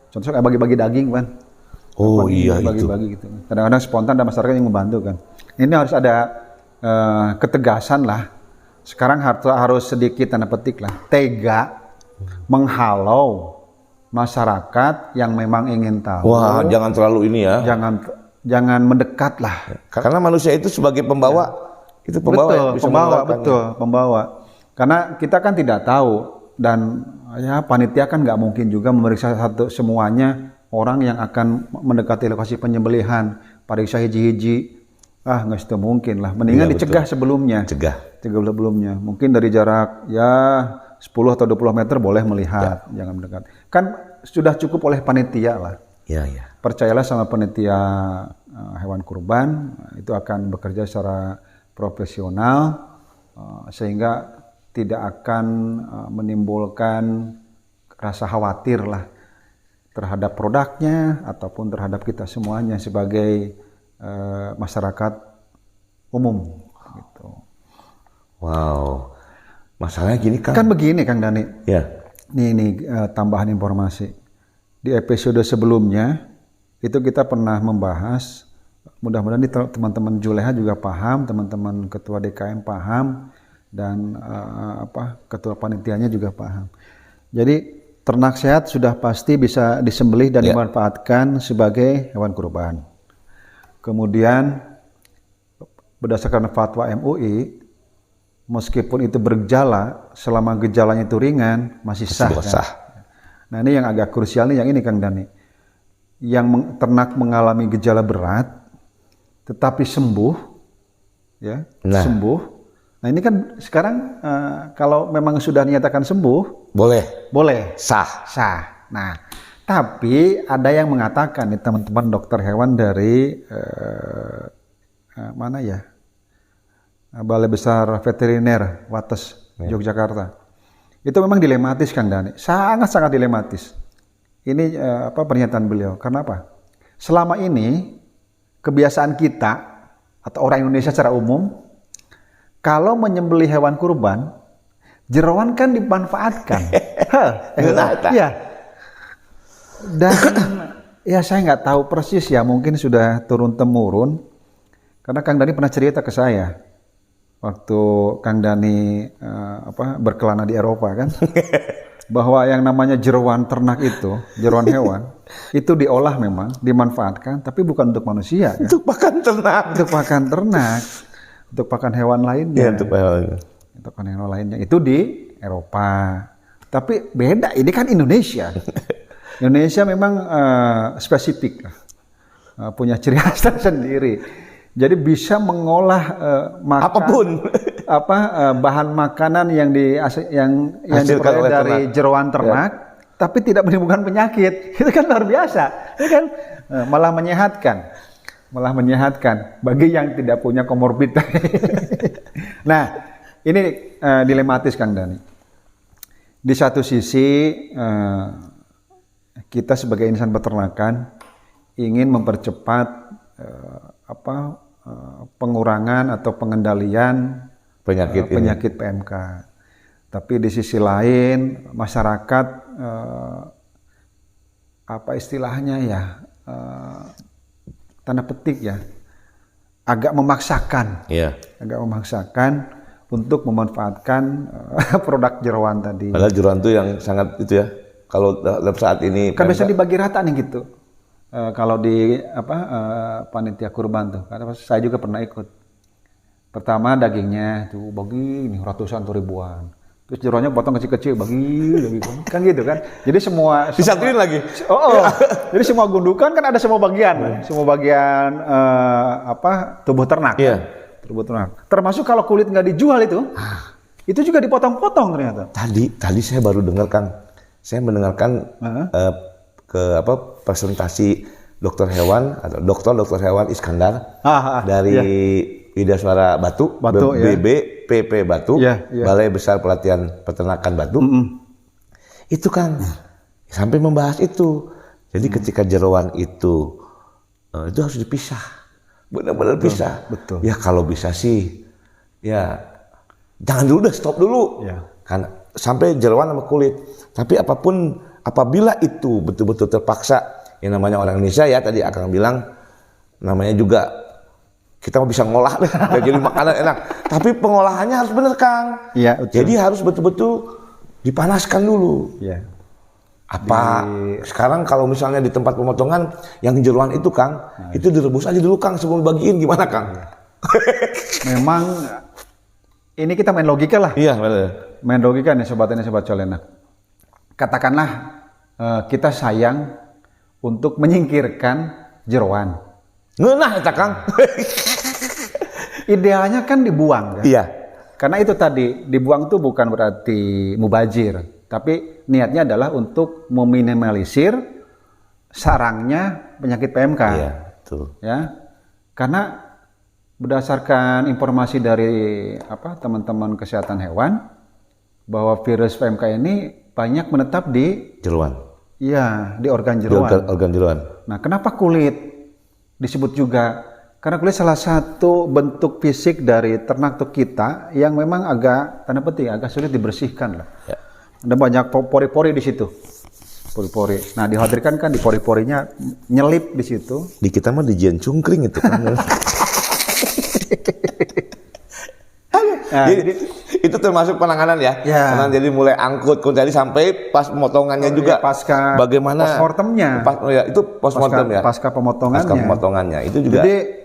Contohnya kayak bagi-bagi daging kan. Oh iya bagi-bagi gitu. Kadang-kadang spontan dan masyarakat yang membantu kan. Ini harus ada ketegasan lah. Sekarang harus sedikit tanda petik lah, tega menghalau masyarakat yang memang ingin tahu. Wah, jangan terlalu ini ya. Jangan mendekat lah. Karena manusia itu sebagai pembawa, itu pembawa. Pembawa. Karena kita kan tidak tahu dan ya panitia kan nggak mungkin juga memeriksa semuanya orang yang akan mendekati lokasi penyembelihan, periksa hiji-hiji. Nggak itu mungkin lah. Mendingan dicegah sebelumnya. Cegah sebelumnya. Mungkin dari jarak ya 10 atau 20 meter boleh melihat, jangan mendekat. Kan sudah cukup oleh panitia lah. Iya. Percayalah sama panitia hewan kurban, itu akan bekerja secara profesional sehingga tidak akan menimbulkan rasa khawatir lah terhadap produknya ataupun terhadap kita semuanya sebagai masyarakat umum gitu. Wow. Masalahnya gini Kang. Kan begini Kang Dani. Ya. Nih tambahan informasi. Di episode sebelumnya itu kita pernah membahas, mudah-mudahan teman-teman Juleha juga paham, teman-teman ketua DKM paham dan ketua panitianya juga paham. Jadi ternak sehat sudah pasti bisa disembelih dan dimanfaatkan sebagai hewan kurban. Kemudian berdasarkan fatwa MUI, meskipun itu bergejala, selama gejalanya itu ringan, masih sah. Kan? Nah ini yang agak krusial nih, yang ini Kang Dani. Yang ternak mengalami gejala berat, tetapi sembuh, ya sembuh. Nah ini kan sekarang kalau memang sudah dinyatakan sembuh, boleh, sah. Nah, tapi ada yang mengatakan nih teman-teman dokter hewan dari mana ya? Balai Besar Veteriner Wates Yogyakarta. Itu memang dilematis Kang Dani, sangat-sangat dilematis. Ini pernyataan beliau. Karena apa? Selama ini kebiasaan kita atau orang Indonesia secara umum, kalau menyembelih hewan kurban, jeroan kan dimanfaatkan. Ya. Dan ya saya nggak tahu persis ya, mungkin sudah turun temurun. Karena Kang Dani pernah cerita ke saya waktu Kang Dani berkelana di Eropa kan, bahwa yang namanya jeroan ternak itu, jeroan hewan itu diolah memang, dimanfaatkan, tapi bukan untuk manusia. Kan? Untuk pakan ternak. Untuk pakan hewan lainnya. Ya, untuk pakan hewan lainnya itu di Eropa. Tapi beda, ini kan Indonesia. Indonesia memang spesifik, punya ciri khas tersendiri. Jadi bisa mengolah apapun, bahan makanan yang diperoleh dari jeroan ternak, tapi tidak menimbulkan penyakit. Itu kan luar biasa, itu kan malah menyehatkan bagi yang tidak punya komorbid. Nah, ini dilematis Kang Dani. Di satu sisi kita sebagai insan peternakan ingin mempercepat pengurangan atau pengendalian penyakit PMK. Tapi di sisi lain masyarakat istilahnya ya tanda petik ya agak memaksakan untuk memanfaatkan produk jeroan tadi. Padahal jeroan itu yang sangat itu ya. Kalau dalam saat ini kan bisa dibagi rata nih gitu. Kalau di panitia kurban tuh, karena saya juga pernah ikut. Pertama dagingnya tuh bagi nih ratusan atau ribuan. Terus jeroannya potong kecil-kecil bagi kan gitu kan. Jadi semua disatuin lagi. Jadi semua gundukan kan ada semua bagian, tubuh ternak. Iya. Tubuh ternak. Termasuk kalau kulit nggak dijual itu juga dipotong-potong ternyata. Tadi saya baru dengar Kang. Saya mendengarkan presentasi dokter hewan atau dokter hewan Iskandar dari Widaswara Batu, PP Batu, Balai Besar Pelatihan Peternakan Batu. Itu kan sampai membahas itu. Jadi ketika jeroan itu harus dipisah, benar-benar pisah. Betul. Ya kalau bisa sih, ya jangan dulu stop dulu. Ya. Kan sampai jeroan sama kulit. Tapi apapun apabila itu betul-betul terpaksa, yang namanya orang Indonesia ya tadi Akang bilang, namanya juga kita bisa ngolah deh, jadi makanan enak. Tapi pengolahannya harus benar Kang. Iya. Jadi harus betul-betul dipanaskan dulu. Iya. Sekarang kalau misalnya di tempat pemotongan yang jeruan itu Kang, itu direbus aja dulu Kang sebelum bagiin, gimana Kang? Memang ini kita main logika lah. Iya benar. Main logika nih sobat Colenak. Katakanlah kita sayang untuk menyingkirkan jeroan. Ngeunah eta Kang. Idealnya kan dibuang kan? Iya. Karena itu tadi, dibuang tuh bukan berarti mubazir, tapi niatnya adalah untuk meminimalisir sarangnya penyakit PMK. Iya, betul. Ya. Karena berdasarkan informasi dari teman-teman kesehatan hewan bahwa virus PMK ini banyak menetap di jeruan. Iya, di organ jeruan. Organ jeruan. Nah, kenapa kulit disebut juga? Karena kulit salah satu bentuk fisik dari ternak atau kita yang memang agak tanda petik agak sulit dibersihkan lah. Ya. Ada banyak pori-pori di situ. Pori-pori. Nah, dikhawatirkan kan di pori-porinya nyelip di situ. Di kita mah dijian cungkring itu kan. Jadi, itu termasuk penanganan ya. Karena jadi mulai angkut jadi sampai pas pemotongannya juga. Pasca bagaimana postmortemnya. Itu postmortem ya. Pasca pemotongannya. Itu juga. Jadi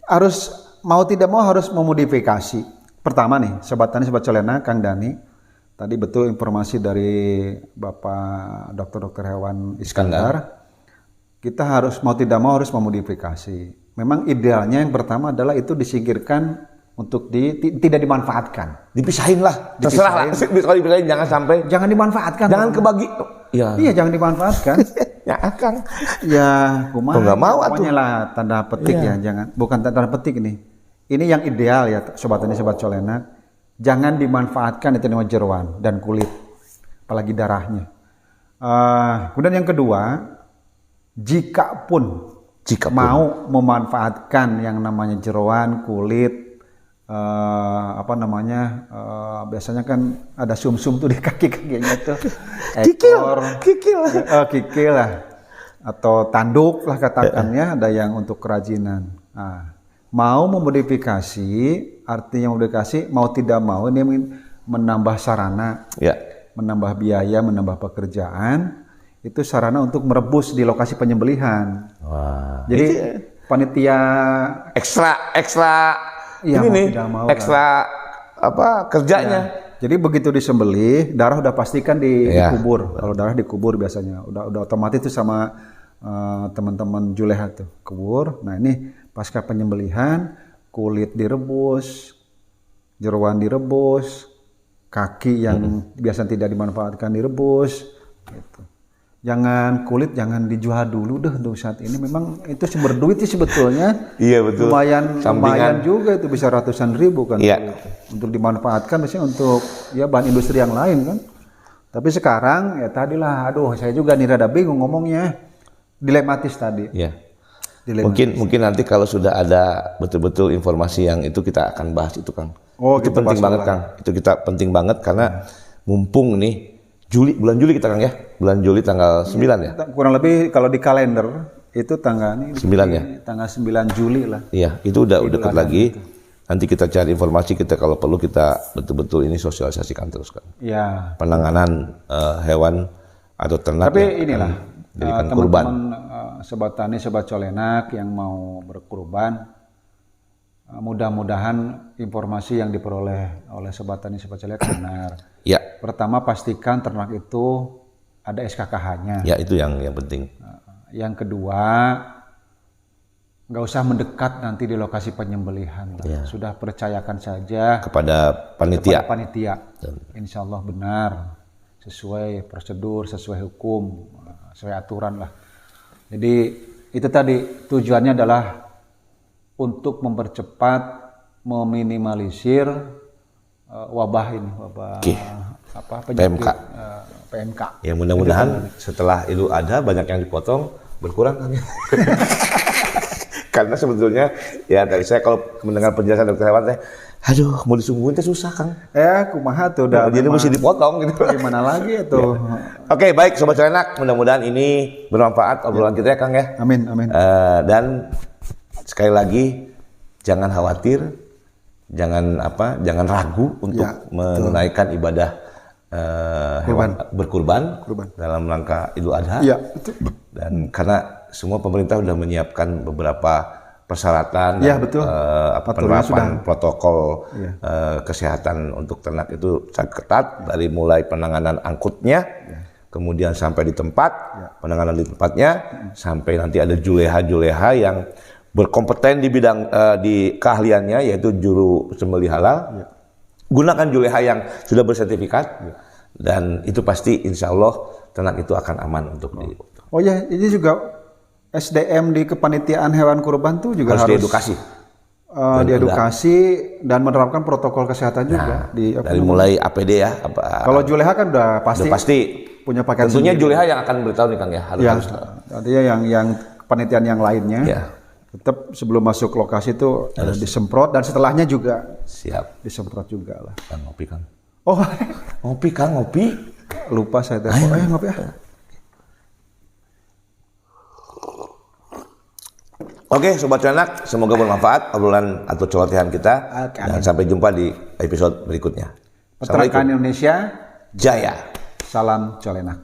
harus mau tidak mau harus memodifikasi. Pertama nih, sobat tani, sobat Colena, Kang Dani. Tadi betul informasi dari Bapak dokter hewan Iskandar. Kita harus mau tidak mau harus memodifikasi. Memang idealnya yang pertama adalah itu disingkirkan untuk tidak dimanfaatkan. Dipisahin lah. Terserah lah. Kalau dipisahin jangan dimanfaatkan. Jangan kebagi. Iya, jangan dimanfaatkan. Ya Kang. Ya, kumaha. Enggak mau atuh. Pokoknya lah tanda petik ya, jangan. Bukan tanda petik nih. Ini yang ideal ya, sobat tani, sobat Colena. Jangan dimanfaatkan itu namanya jeroan dan kulit, apalagi darahnya. Kemudian yang kedua, jika mau memanfaatkan yang namanya jeroan, kulit, biasanya kan ada sumsum tuh di kaki-kakinya tuh. Kikil lah. Atau tanduk lah katakannya, ada yang untuk kerajinan. Nah, mau memodifikasi, artinya memodifikasi, mau tidak mau ini menambah sarana, menambah biaya, menambah pekerjaan, itu sarana untuk merebus di lokasi penyembelihan. Wah. Jadi panitia ekstra kerjanya. Ya. Jadi begitu disembelih, darah udah pastikan dikubur. Kalau darah dikubur biasanya, udah otomatis itu sama teman-teman Juleha tuh kubur. Nah ini pasca penyembelihan, kulit direbus, jeroan direbus, kaki yang biasa tidak dimanfaatkan direbus. Gitu. Jangan dijual dulu deh untuk saat ini. Memang itu sumber duit sih sebetulnya. Iya betul. Lumayan juga itu, bisa ratusan ribu kan. Iya. Untuk dimanfaatkan biasanya untuk bahan industri yang lain kan. Tapi sekarang ya tadilah, saya juga nih rada bingung ngomongnya. Dilematis tadi. Iya. Mungkin nanti kalau sudah ada betul-betul informasi yang itu kita akan bahas itu Kang. Itu gitu, penting banget Kang. Itu kita penting banget karena mumpung nih bulan Juli kita Kang ya. Bulan Juli tanggal 9 ya. Kurang lebih kalau di kalender itu tanggal 9 ya. Tanggal 9 Juli lah. Iya, itu udah dekat lagi. Itu. Nanti kita cari informasi, kita kalau perlu kita betul-betul ini sosialisasikan terus kan. Iya. Penanganan hewan atau ternak. Tapi inilah teman-teman sobat tani, sobat Colenak yang mau berkurban, mudah-mudahan informasi yang diperoleh oleh sobat tani, sobat Colenak benar. Ya. Pertama pastikan ternak itu ada SKKH-nya. Ya itu yang penting. Yang kedua, nggak usah mendekat nanti di lokasi penyembelihan. Ya. Sudah percayakan saja kepada panitia. Insya Allah benar, sesuai prosedur, sesuai hukum, sesuai aturan lah. Jadi itu tadi tujuannya adalah untuk mempercepat, meminimalisir wabah penyakit PMK. Ya mudah-mudahan setelah itu ada banyak yang dipotong berkurang kan. Karena sebetulnya ya dari saya kalau mendengar penjelasan dokter hewan Aduh, mau disungguhin teh susah, Kang. Kumaha tuh udah. Jadi mesti dipotong gitu. Gimana lagi ya tuh. Oke, baik Sobat Culenak, mudah-mudahan ini bermanfaat obrolan kita ya, Kang ya. Amin, amin. Dan sekali lagi jangan khawatir, jangan ragu untuk menunaikan ibadah hewan berkurban dalam rangka Idul Adha. Iya, betul. Dan karena semua pemerintah sudah menyiapkan beberapa persyaratan dan penerapan protokol kesehatan untuk ternak itu sangat ketat, dari mulai penanganan angkutnya, kemudian sampai di tempat, penanganan di tempatnya, sampai nanti ada juleha-juleha yang berkompeten di bidang di keahliannya, yaitu juru sembelih halal. Gunakan juleha yang sudah bersertifikat, dan itu pasti insya Allah ternak itu akan aman untuk di. Oh ya, ini juga SDM di kepanitiaan hewan kurban tuh juga harus diedukasi. Diedukasi dan menerapkan protokol kesehatan juga. Dari mulai APD ya. Kalau juleha kan udah pasti punya pakaian. Tentunya juleha yang akan beritahu nih Kang ya. Harus. Artinya yang kepanitiaan yang lainnya. Tetap sebelum masuk lokasi itu disemprot, dan setelahnya juga disemprot juga lah. Ngopi Kang. Oh, ngopi Kang, ngopi. Lupa saya teh. Ngopi ya. Oke, Sobat Culenak, semoga bermanfaat obrolan atau celotehan kita. Dan sampai jumpa di episode berikutnya. Peternakan Indonesia Jaya. Salam Culenak.